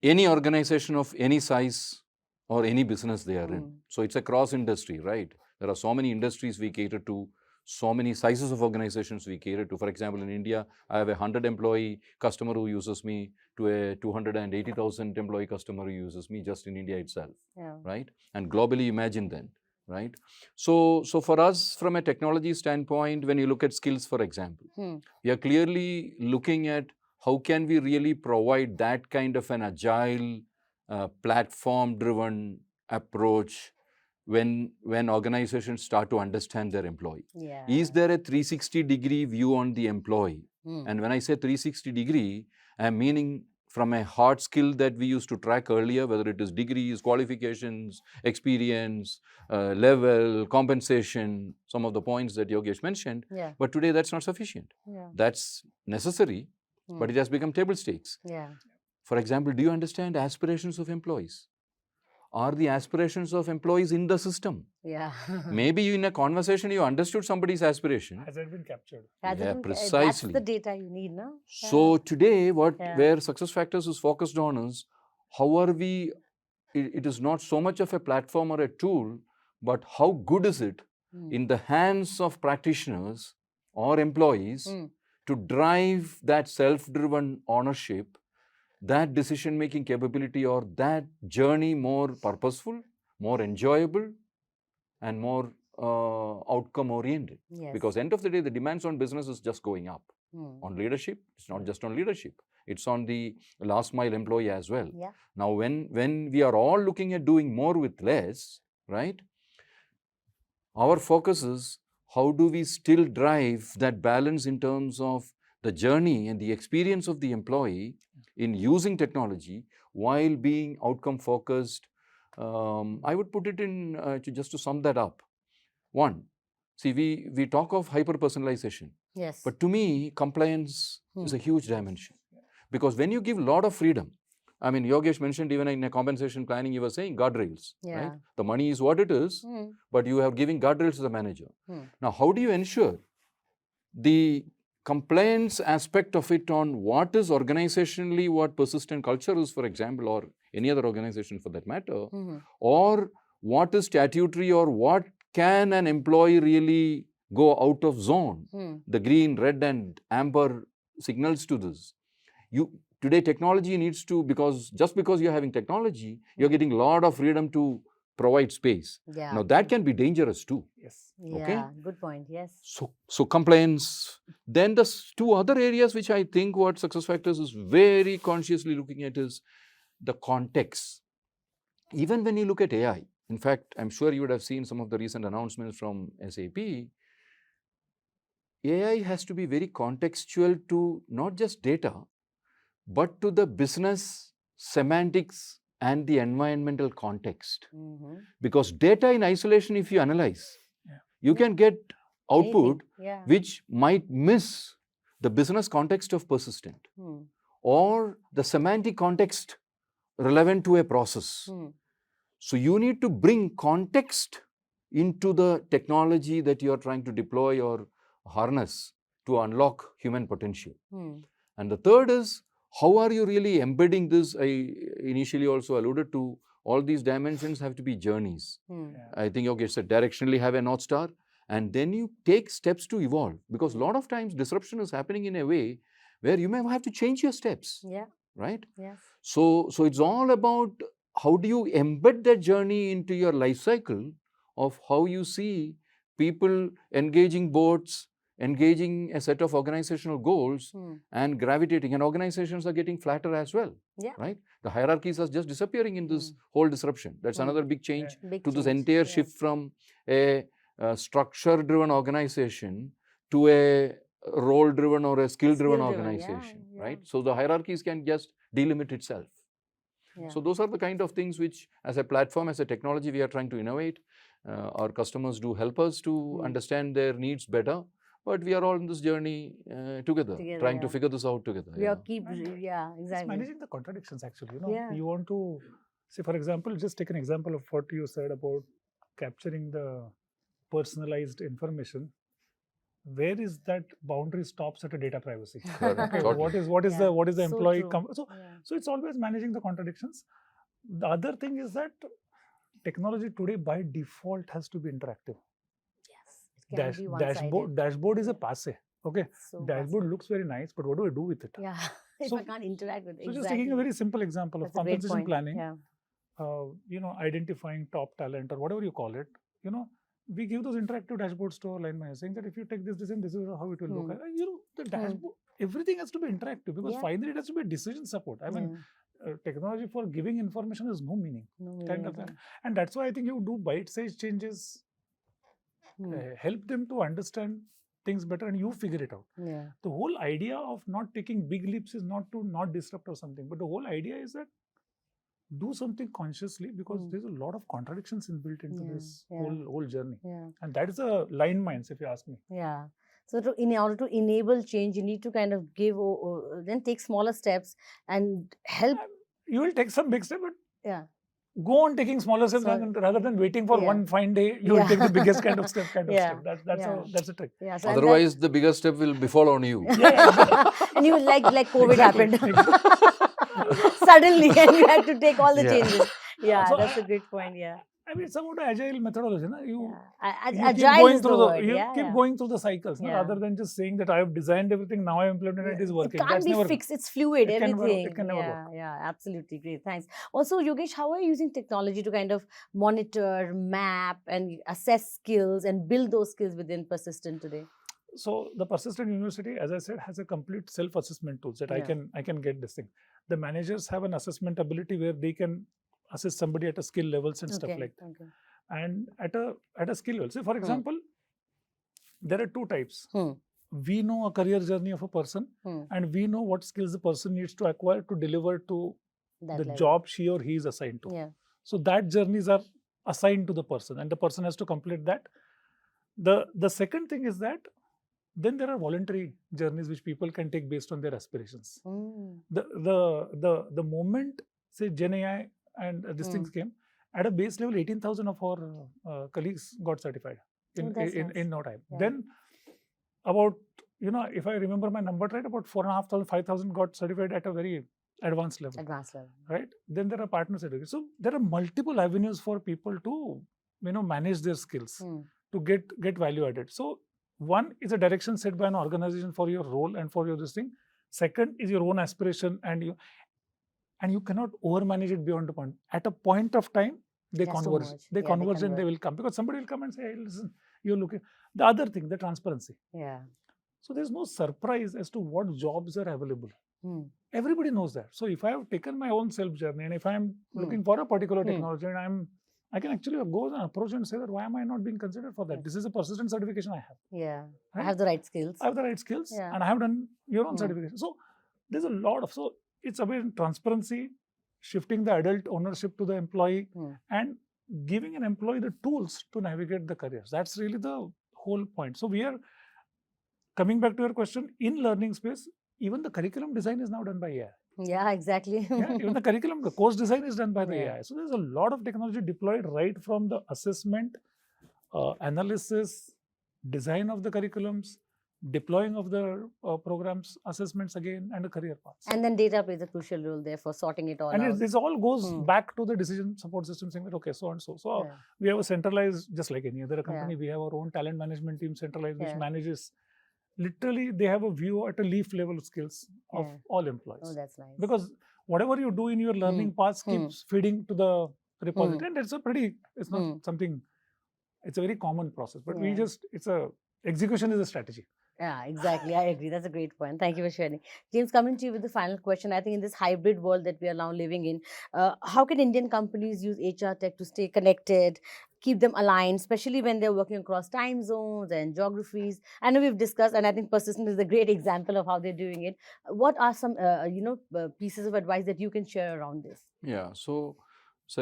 any organization of any size or any business they are in. So it's a cross industry, right? There are so many industries we cater to, so many sizes of organizations we cater to. For example, in India, I have a 100-employee customer who uses me to a 280,000 employee customer who uses me just in India itself, right? And globally, imagine then, right? So for us, from a technology standpoint, when you look at skills, for example, we are clearly looking at how can we really provide that kind of an agile, platform-driven approach when organizations start to understand their employee. Yeah. Is there a 360-degree view on the employee? And when I say 360-degree, I'm meaning from a hard skill that we used to track earlier, whether it is degrees, qualifications, experience, level, compensation, some of the points that Yogesh mentioned. Yeah. But today that's not sufficient. Yeah. That's necessary, but it has become table stakes. Yeah. For example, do you understand aspirations of employees? Are the aspirations of employees in the system? Yeah. Maybe in a conversation you understood somebody's aspiration. Has that been captured? Yeah, That's precisely. the data you need, no? So today, where SuccessFactors is focused on is how are we? It is not so much of a platform or a tool, but how good is it in the hands of practitioners or employees to drive that self-driven ownership, that decision-making capability, or that journey more purposeful, more enjoyable, and more outcome-oriented. Yes. Because end of the day, the demands on business is just going up. On leadership, it's not just on leadership. It's on the last mile employee as well. Yeah. Now, when we are all looking at doing more with less, right? Our focus is how do we still drive that balance in terms of the journey and the experience of the employee in using technology while being outcome focused. I would put it in just to sum that up. One, see, we talk of hyper personalization. Yes. But to me, compliance is a huge dimension, because when you give a lot of freedom, I mean, Yogesh mentioned even in a compensation planning, you were saying guardrails, right? The money is what it is, but you are giving guardrails to the manager. Now, how do you ensure the compliance aspect of it on what is organizationally, what persistent culture is, for example, or any other organization for that matter, or what is statutory, or what can an employee really go out of zone? The green, red and amber signals to this. today technology needs to, because just because you're having technology, you're getting a lot of freedom to provide space. Yeah. Now that can be dangerous too. Yes. Yeah. Good point. Yes. So compliance. Then the two other areas which I think what SuccessFactors is very consciously looking at is the context. Even when you look at AI, in fact, I'm sure you would have seen some of the recent announcements from SAP. AI has to be very contextual to not just data, but to the business semantics and the environmental context. Because data in isolation, if you analyze, you can get output which might miss the business context of persistent or the semantic context relevant to a process. So you need to bring context into the technology that you are trying to deploy or harness to unlock human potential. And the third is, how are you really embedding this? I initially also alluded to, all these dimensions have to be journeys. I think Yogesh said directionally have a North Star, and then you take steps to evolve, because a lot of times disruption is happening in a way where you may have to change your steps. Right? Yes. So it's all about how do you embed that journey into your life cycle of how you see people engaging boards, engaging a set of organizational goals and gravitating, and organizations are getting flatter as well. Right? The hierarchies are just disappearing in this whole disruption. That's another big change to this entire shift from a structure-driven organization to a role-driven or a skill-driven organization. Right? So the hierarchies can just delimit itself. So those are the kind of things which, as a platform, as a technology, we are trying to innovate. Our customers do help us to understand their needs better, but we are all in this journey together, trying to figure this out together. We are exactly. It's managing the contradictions actually. You want to say, for example, just take an example of what you said about capturing the personalized information. Where is that boundary stops at a data privacy? Okay, what is the employee? So it's always managing the contradictions. The other thing is that technology today by default has to be interactive. Yes, it can be dashboard is a passe. Okay, dashboard looks very nice, but what do I do with it? Yeah, if I can't interact with it. So just taking a very simple example of compensation planning, identifying top talent or whatever you call it, we give those interactive dashboards to our line manager saying that if you take this and this is how it will look. The dashboard, everything has to be interactive, because finally it has to be a decision support. I mean, technology for giving information has no meaning. Kind of that. And that's why I think you do bite-sized changes, help them to understand things better, and you figure it out. The whole idea of not taking big leaps is not to not disrupt or something, but the whole idea is that do something consciously, because there's a lot of contradictions inbuilt into this whole journey. And that is a line mines, if you ask me. So in order to enable change, you need to kind of give, then take smaller steps and help. You will take some big steps, but go on taking smaller steps rather than waiting for one fine day. You will take the biggest kind of step. That's a trick. So otherwise, the biggest step will befall on you. And you like COVID happened. Suddenly, and you had to take all the changes. So that's a great point. I mean, it's about agile methodology. You Agile is the word. You keep going through the cycles, rather than just saying that I have designed everything, now I implemented it is working. It can't be fixed. It's fluid. Everything. It can never work. Absolutely great. Thanks. Also, Yogesh, how are you using technology to kind of monitor, map, and assess skills and build those skills within Persistent today? So the Persistent University, as I said, has a complete self-assessment tools that I can get this thing. The managers have an assessment ability where they can assess somebody at a skill levels and stuff like that. And at a skill level, say for example, there are two types. We know a career journey of a person, and we know what skills the person needs to acquire to deliver to the job she or he is assigned to. So that journeys are assigned to the person, and the person has to complete that. The second thing is that then there are voluntary journeys which people can take based on their aspirations. The moment, say, Gen AI and these things came, at a base level, 18,000 of our colleagues got certified in no time. Then about, if I remember my number right, about 4,500, 5,000 got certified at a very advanced level. Right? Then there are partner certificates. So there are multiple avenues for people to, manage their skills, to get value added. So one is a direction set by an organization for your role and for your this thing. Second is your own aspiration, and you cannot overmanage it beyond the point. At a point of time, they Yeah, so converge. much. They Yeah, they converge and they converge. will come, because somebody will come and say, hey, listen, you're looking. The other thing, the transparency. Yeah. So there's no surprise as to what jobs are available. Hmm. Everybody knows that. So if I have taken my own self journey, and if I'm Hmm. looking for a particular Hmm. technology, and I can actually go and approach and say that, why am I not being considered for that? Yes. This is a persistent certification I have. Yeah. I Right? have the right skills. I have the right skills, Yeah. and I have done your own Hmm. certification. So there's a lot of, so it's about transparency, shifting the adult ownership to the employee, Hmm. and giving an employee the tools to navigate the careers. That's really the whole point. So we are coming back to your question, in learning space, even the curriculum design is now done by AI. Yeah, exactly. Yeah, even the curriculum, the course design is done by the Yeah. AI. So there's a lot of technology deployed right from the assessment, analysis, design of the curriculums, deploying of the programs, assessments again, and the career paths. And then data plays a crucial role there for sorting it all out. This all goes Hmm. back to the decision support system, saying that, okay, so and so. So Yeah. we have a centralized, just like any other company, Yeah. we have our own talent management team centralized, which Yeah. manages, literally they have a view at a leaf level skills of Yeah. all employees. Oh, that's nice. Because whatever you do in your learning paths keeps feeding to the repository, and it's a pretty, it's not something, it's a very common process, but we Yeah. just, execution is a strategy. Yeah, exactly. I agree. That's a great point. Thank you for sharing. James, coming to you with the final question. I think in this hybrid world that we are now living in, how can Indian companies use HR tech to stay connected, keep them aligned, especially when they're working across time zones and geographies? I know we've discussed, and I think Persistent is a great example of how they're doing it. What are some, pieces of advice that you can share around this? Yeah, so it's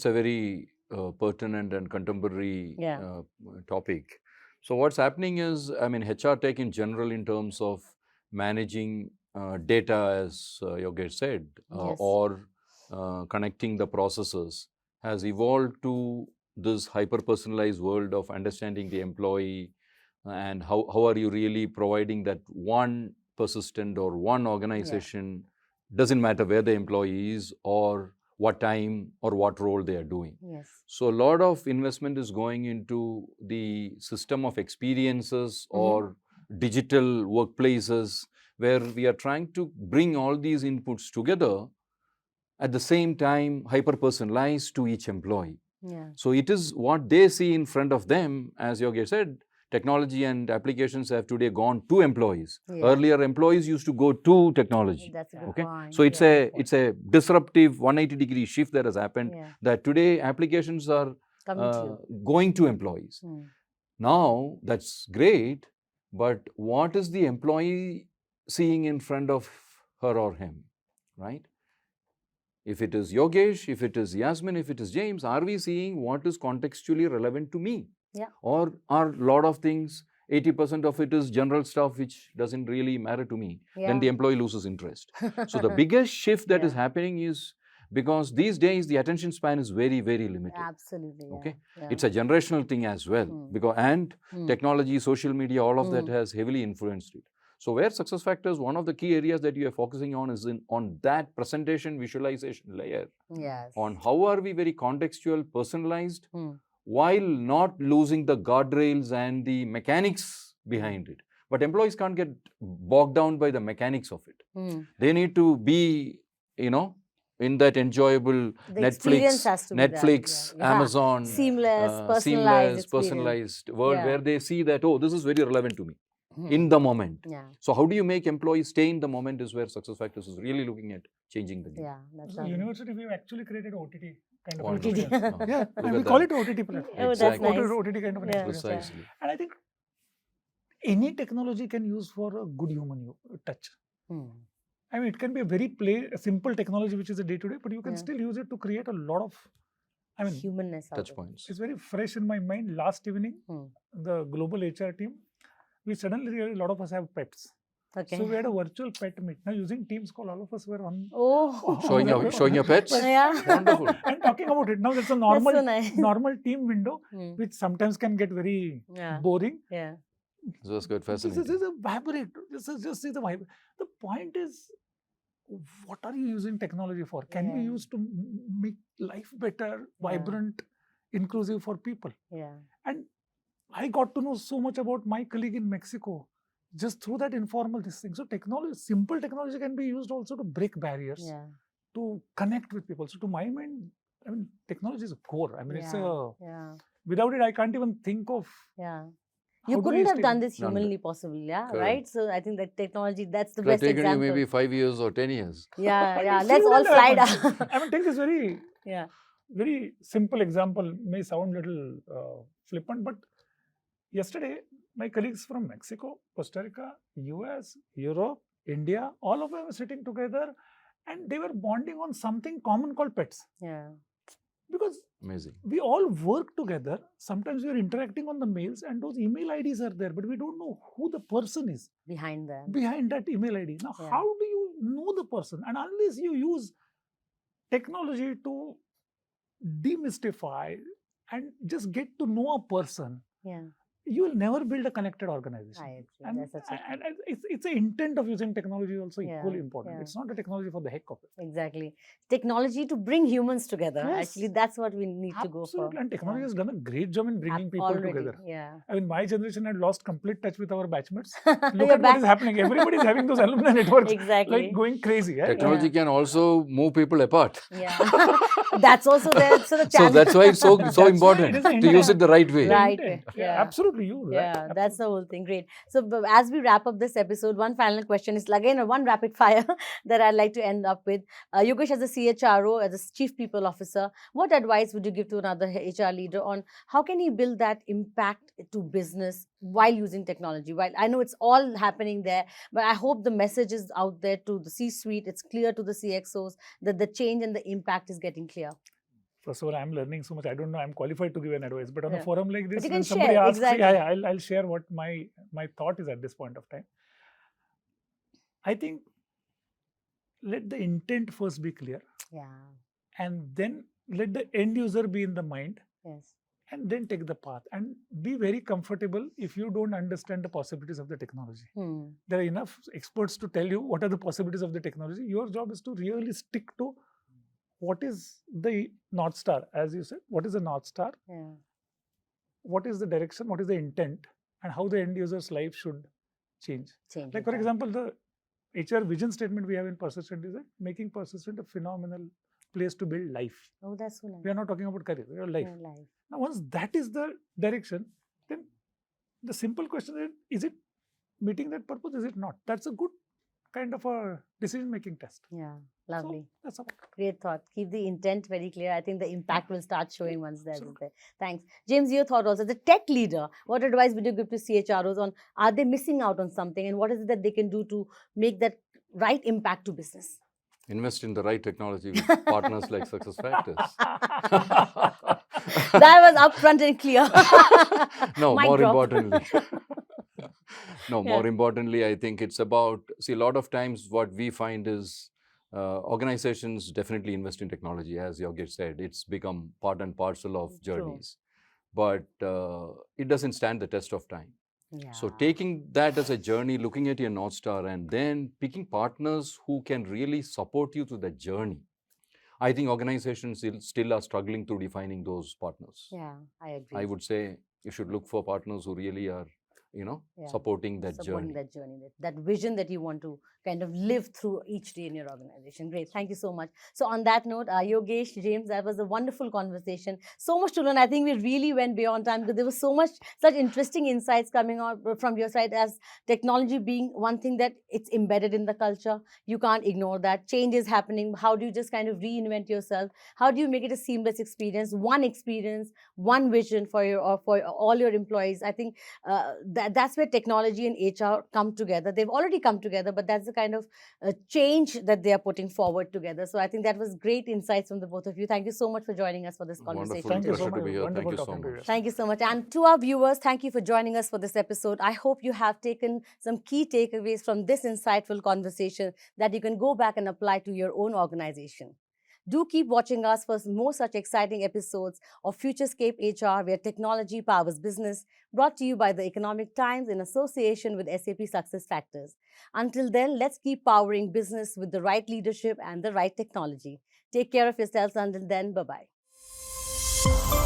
a very pertinent and contemporary Yeah. topic. So what's happening is, I mean, HR tech in general, in terms of managing data, as Yogesh said, Yes. or connecting the processes, has evolved to this hyper-personalized world of understanding the employee, and how are you really providing that one Persistent or one organization, doesn't matter where the employee is or what time or what role they are doing. Yes. So a lot of investment is going into the system of experiences or digital workplaces, where we are trying to bring all these inputs together, at the same time hyper-personalized to each employee. Yeah. So it is what they see in front of them. As Yogesh said, technology and applications have today gone to employees. Yeah. Earlier, employees used to go to technology. That's a good Okay, point. so it's a disruptive 180-degree shift that has happened. Yeah. That today applications are Coming to you. going to employees. Now that's great, but what is the employee seeing in front of her or him, right? If it is Yogesh, if it is Yasmin, if it is James, are we seeing what is contextually relevant to me? Yeah. Or are a lot of things, 80% of it is general stuff which doesn't really matter to me? Then the employee loses interest. So the biggest shift that is happening is because these days the attention span is very, very limited. Absolutely. Okay, Yeah. it's a generational thing as well, because technology, social media, all of that has heavily influenced it. So where SuccessFactors, one of the key areas that you are focusing on is on that presentation visualization layer. Yes. On how are we very contextual, personalized, while not losing the guardrails and the mechanics behind it. But employees can't get bogged down by the mechanics of it. They need to be, in that enjoyable Netflix, Amazon, seamless, personalized world where they see that, oh, this is very relevant to me in the moment. So how do you make employees stay in the moment is where SuccessFactors is really looking at changing the game. Yeah, that's So university, we've actually created OTT kind of Wonderful. experience. Yeah, and we call it OTT platform. Oh, that's nice. OTT kind of an experience. Precisely. And I think any technology can use for a good human touch. I mean, it can be a very a simple technology which is a day-to-day, but you can still use it to create a lot of, humanness. Touch points. It's very fresh in my mind. Last evening, the global HR team, we suddenly realized a lot of us have pets. Okay. So we had a virtual pet meet. Now using Teams call, all of us were on. Showing your pets? Yeah. Wonderful. And talking about it. Now that's a normal, so nice. normal team window, which sometimes can get very boring. Yeah. This was good, fascinating. This is a vibrate. This is just the vibe. The point is, what are you using technology for? Can you use to make life better, vibrant, inclusive for people? Yeah. And I got to know so much about my colleague in Mexico. just through that informal this thing. So technology, simple technology can be used also to break barriers, Yeah. to connect with people. So to my mind, I mean, technology is a core. I mean, it's a, Yeah. without it, I can't even think of. Yeah. How You do couldn't we have stay- done this Done that. humanly possible, yeah, Correct. right? So I think that technology, that's the It would have best taken you example. maybe 5 years or 10 years. Yeah, But yeah. it Let's still all wouldn't have slide happened. out. I mean, take this very, Yeah. very simple example, may sound a little flippant, but yesterday, my colleagues from Mexico, Costa Rica, US, Europe, India, all of them were sitting together and they were bonding on something common called pets. Yeah. Because Amazing. we all work together. Sometimes we are interacting on the mails and those email IDs are there, but we don't know who the person is Behind them. behind that email ID. Now, Yeah. how do you know the person? And unless you use technology to demystify and just get to know a person, Yeah. you will never build a connected organization. I agree. And, That's such a and it's the intent of using technology also Yeah, equally important. yeah. It's not a technology for the heck of it. Exactly. Technology to bring humans together. Yes. Actually, that's what we need to go for. Absolutely. And technology Yeah. has done a great job in bringing people Already, together. Yeah. I mean, my generation had lost complete touch with our batchmates. Look You're at what back. is happening. Everybody is having those alumni networks Exactly. like going crazy. Eh? Technology Yeah. can also move people apart. Yeah. That's also there. So the So challenge. that's why it's so That's why important it is the to intent. use it the right way. The Right. intent. Yeah. Absolutely. You right. Yeah, that's the Absolutely. whole thing. Great. So as we wrap up this episode, one final question is again one rapid fire that I'd like to end up with. Yogesh, as a CHRO, as a Chief People Officer, what advice would you give to another HR leader on how can he build that impact to business while using technology? While I know it's all happening there, but I hope the message is out there to the C-suite. It's clear to the CXOs that the change and the impact is getting clear. First of all, I'm learning so much. I don't know. I'm qualified to give an advice, but on Yeah. a forum like this, you when can somebody share, asks, exactly. I'll share what my thought is at this point of time. I think let the intent first be clear, Yeah. and then let the end user be in the mind, Yes. and then take the path. And be very comfortable if you don't understand the possibilities of the technology. There are enough experts to tell you what are the possibilities of the technology. Your job is to really stick to what is the North Star, as you said. What is the North Star? Yeah. What is the direction? What is the intent? And how the end user's life should change. Change. Like, it for back. example, the HR vision statement we have in Persistent is that making Persistent a phenomenal place to build life. Oh, that's so nice. We are not talking about career, we are life. Yeah, life. Now, once that is the direction, then the simple question is it meeting that purpose? Is it not? That's a good kind of a decision-making test. Yeah, lovely. So that's about it. Great thought. Keep the intent very clear. I think the impact will start showing once there's Absolutely. there. Thanks. James, your thought also. The tech leader, what advice would you give to CHROs on are they missing out on something and what is it that they can do to make that right impact to business? Invest in the right technology with partners like SuccessFactors. That was upfront and clear. No, Mic more drop. importantly. No, Yeah. more importantly, I think it's about, see, a lot of times what we find is organizations definitely invest in technology. As Yogesh said, it's become part and parcel of True. journeys. But it doesn't stand the test of time. Yeah. So taking that as a journey, looking at your North Star, and then picking partners who can really support you through that journey. I think organizations still are struggling through defining those partners. Yeah, I agree. I would say you should look for partners who really are, Yeah. supporting that supporting journey. that journey, that vision that you want to kind of live through each day in your organization. Great. Thank you so much. So on that note, Yogesh, James, that was a wonderful conversation. So much to learn. I think we really went beyond time because there was such interesting insights coming out from your side as technology being one thing that it's embedded in the culture. You can't ignore that. Change is happening. How do you just kind of reinvent yourself? How do you make it a seamless experience, one vision for all your employees? I think that's where technology and HR come together. They've already come together, but that's the kind of change that they are putting forward together. So I think that was great insights from the both of you. Thank you so much for joining us for this conversation. Wonderful. Thank you so Pleasure to much. be here. Thank Wonderful you so talking to you. much. Thank you so much. And to our viewers, thank you for joining us for this episode. I hope you have taken some key takeaways from this insightful conversation that you can go back and apply to your own organization. Do keep watching us for more such exciting episodes of FutureScape HR, where technology powers business, brought to you by the Economic Times in association with SAP SuccessFactors. Until then, let's keep powering business with the right leadership and the right technology. Take care of yourselves until then. Bye-bye.